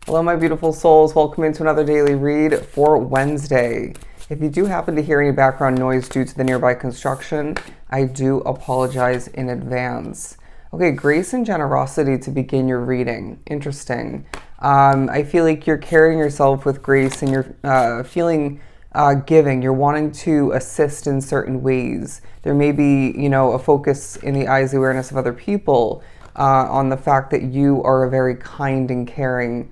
Hello, my beautiful souls. Welcome into another daily read for Wednesday. If you do happen to hear any background noise due to the nearby construction, I do apologize in advance. Okay, grace and generosity to begin your reading. Interesting. I feel like you're carrying yourself with grace and you're feeling giving. You're wanting to assist in certain ways. There may be, a focus in the eyes awareness of other people on the fact that you are a very kind and caring,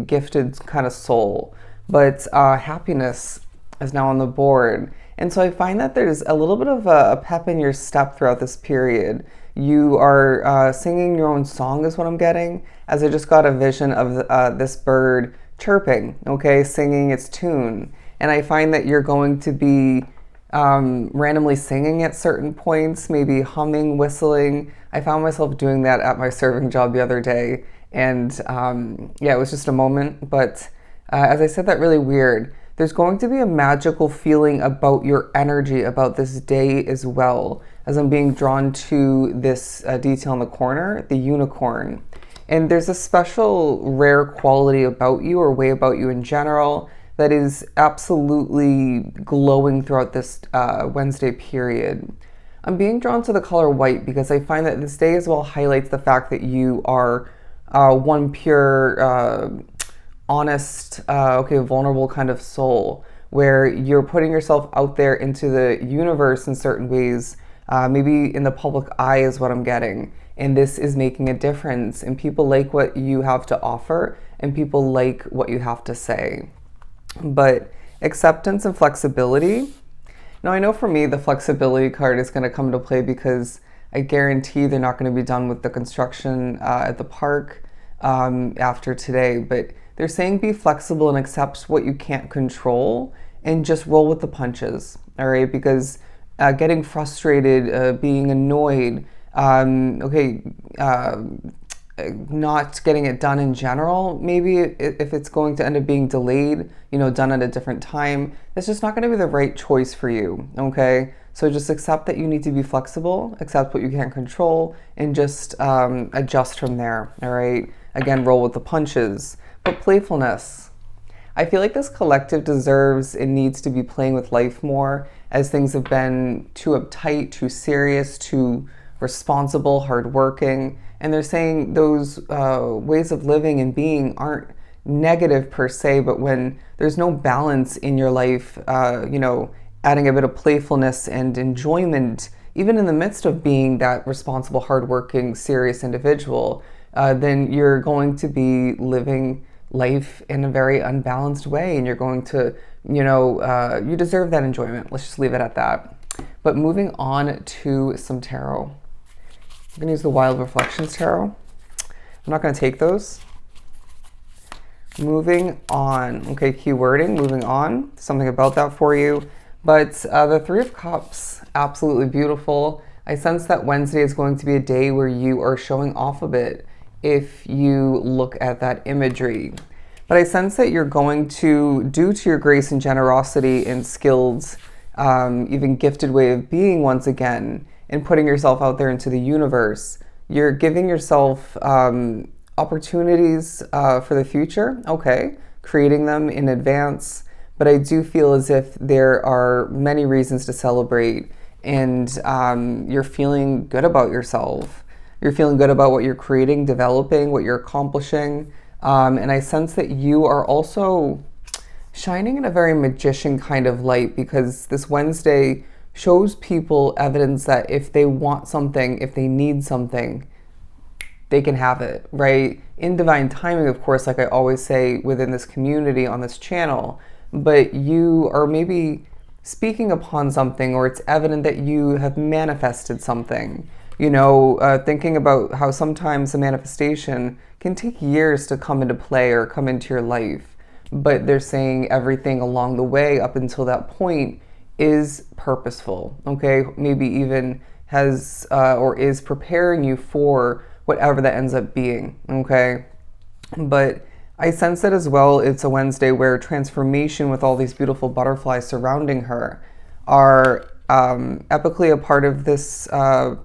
gifted kind of soul. But happiness is now on the board. And so I find that there's a little bit of a pep in your step throughout this period. You are singing your own song is what I'm getting, as I just got a vision of this bird chirping, singing its tune. And I find that you're going to be randomly singing at certain points, maybe humming, whistling. I found myself doing that at my serving job the other day. And it was just a moment. But as I said, that really weird. There's going to be a magical feeling about your energy about this day as well, as I'm being drawn to this detail in the corner, the unicorn. And there's a special rare quality about you or way about you in general that is absolutely glowing throughout this Wednesday period. I'm being drawn to the color white because I find that this day as well highlights the fact that you are one pure, honest, vulnerable kind of soul, where you're putting yourself out there into the universe in certain ways, maybe in the public eye is what I'm getting. And this is making a difference. And people like what you have to offer, and people like what you have to say. But acceptance and flexibility. Now, I know for me, the flexibility card is going to come into play because I guarantee they're not going to be done with the construction at the park after today. But they're saying be flexible and accept what you can't control and just roll with the punches, all right? Because getting frustrated, being annoyed, not getting it done in general, maybe if it's going to end up being delayed, done at a different time, it's just not going to be the right choice for you, okay? So just accept that you need to be flexible, accept what you can't control, and just adjust from there, all right? Again, roll with the punches. But playfulness. I feel like this collective deserves and needs to be playing with life more, as things have been too uptight, too serious, too responsible, hardworking. And they're saying those ways of living and being aren't negative per se, but when there's no balance in your life, adding a bit of playfulness and enjoyment, even in the midst of being that responsible, hardworking, serious individual, then you're going to be living life in a very unbalanced way, and you're going to, you deserve that enjoyment. Let's just leave it at that. But moving on to some tarot. I'm going to use the Wild Reflections Tarot. I'm not going to take those. Moving on. Okay, keywording, moving on. Something about that for you. But the Three of Cups, absolutely beautiful. I sense that Wednesday is going to be a day where you are showing off a bit if you look at that imagery. But I sense that you're going to, due to your grace and generosity and skills, even gifted way of being once again, and putting yourself out there into the universe, you're giving yourself opportunities for the future, creating them in advance. But I do feel as if there are many reasons to celebrate, and you're feeling good about yourself. You're feeling good about what you're creating, developing, what you're accomplishing. And I sense that you are also shining in a very magician kind of light, because this Wednesday shows people evidence that if they want something, if they need something, they can have it, right? In divine timing, of course, like I always say within this community on this channel, but you are maybe speaking upon something, or it's evident that you have manifested something. Thinking about how sometimes a manifestation can take years to come into play or come into your life, but they're saying everything along the way up until that point is purposeful, maybe even has or is preparing you for whatever that ends up being, but I sense that as well. It's a Wednesday where transformation with all these beautiful butterflies surrounding her are epically a part of this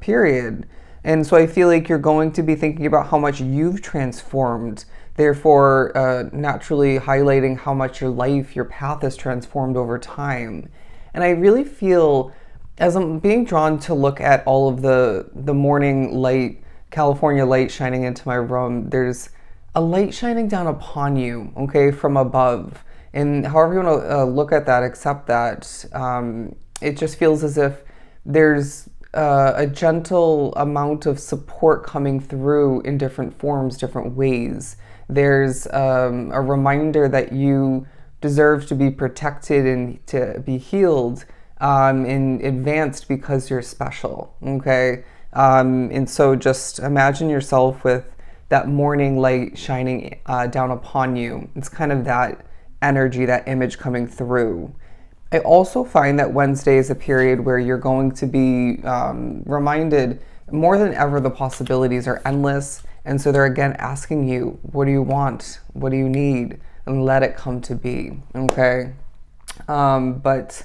period. And so I feel like you're going to be thinking about how much you've transformed therefore naturally highlighting how much your life, your path has transformed over time. And I really feel, as I'm being drawn to look at all of the morning light, California light shining into my room, there's a light shining down upon you, okay, from above. And however you want to look at that, accept that, it just feels as if there's a gentle amount of support coming through in different forms, different ways. There's a reminder that you deserve to be protected and to be healed and advanced because you're special, okay? And so just imagine yourself with that morning light shining down upon you. It's kind of that energy, that image coming through. I also find that Wednesday is a period where you're going to be reminded more than ever the possibilities are endless. And so they're again asking you, what do you want? What do you need? And let it come to be, okay? But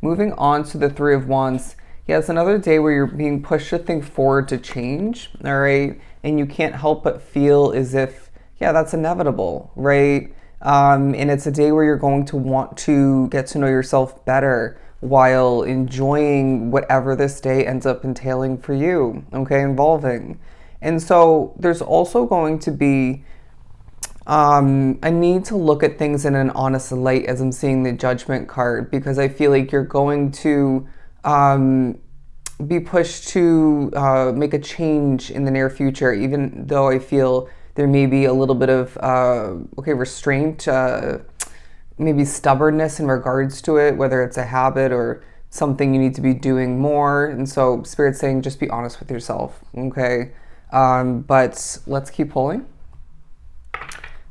moving on to the Three of Wands, yeah, it's another day where you're being pushed to think forward to change, all right? And you can't help but feel as if, yeah, that's inevitable, right? And it's a day where you're going to want to get to know yourself better while enjoying whatever this day ends up entailing for you, okay, involving. And so there's also going to be a need to look at things in an honest light as I'm seeing the Judgment card, because I feel like you're going to be pushed to make a change in the near future, even though I feel there may be a little bit of restraint, maybe stubbornness in regards to it, whether it's a habit or something you need to be doing more. And so Spirit's saying just be honest with yourself, okay? But let's keep pulling.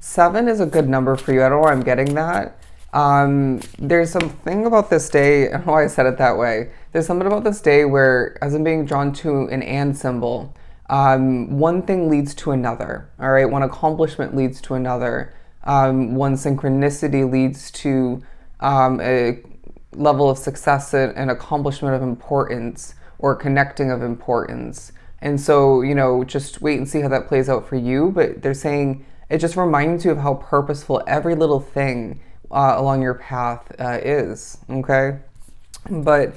7 is a good number for you. I don't know why I'm getting that. There's something about this day, I don't know why I said it that way. There's something about this day where, as I'm being drawn to an and symbol, one thing leads to another, all right? One accomplishment leads to another. One synchronicity leads to a level of success and accomplishment of importance, or connecting of importance. And so, you know, just wait and see how that plays out for you. But they're saying it just reminds you of how purposeful every little thing along your path is, okay? But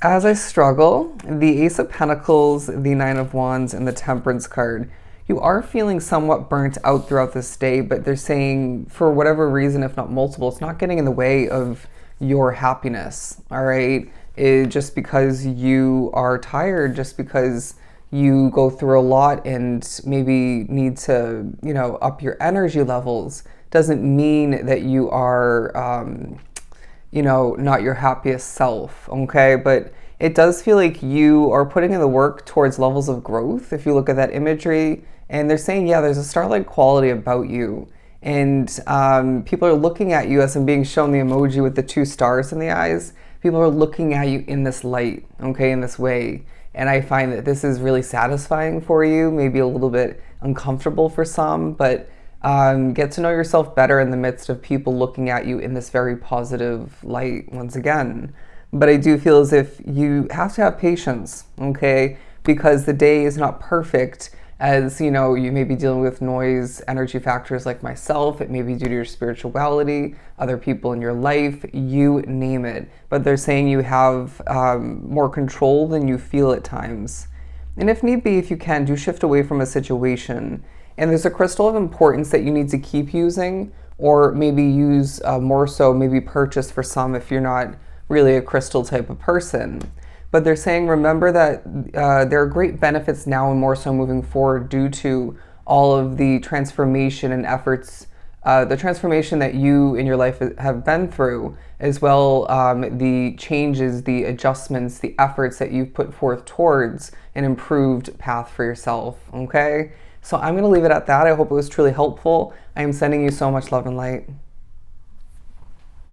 as I struggle, the Ace of Pentacles, the Nine of Wands, and the Temperance card, you are feeling somewhat burnt out throughout this day, but they're saying for whatever reason, if not multiple, it's not getting in the way of your happiness, all right? Just because you are tired, just because you go through a lot and maybe need to, you know, up your energy levels, doesn't mean that you are, you know, not your happiest self, okay? But it does feel like you are putting in the work towards levels of growth, if you look at that imagery. And they're saying, yeah, there's a starlight quality about you. And people are looking at you, as I'm being shown the emoji with the 2 stars in the eyes. People are looking at you in this light, okay, in this way. And I find that this is really satisfying for you, maybe a little bit uncomfortable for some, but get to know yourself better in the midst of people looking at you in this very positive light once again. But I do feel as if you have to have patience, okay? Because the day is not perfect, as you know, you may be dealing with noise, energy factors like myself. It may be due to your spirituality, other people in your life, you name it. But they're saying you have more control than you feel at times. And if need be, if you can, do shift away from a situation. And there's a crystal of importance that you need to keep using, or maybe use more so, maybe purchase for some if you're not really a crystal type of person. But they're saying, remember that there are great benefits now and more so moving forward due to all of the transformation and efforts, the transformation that you in your life have been through, as well the changes, the adjustments, the efforts that you've put forth towards an improved path for yourself, okay? So I'm going to leave it at that. I hope it was truly helpful. I am sending you so much love and light.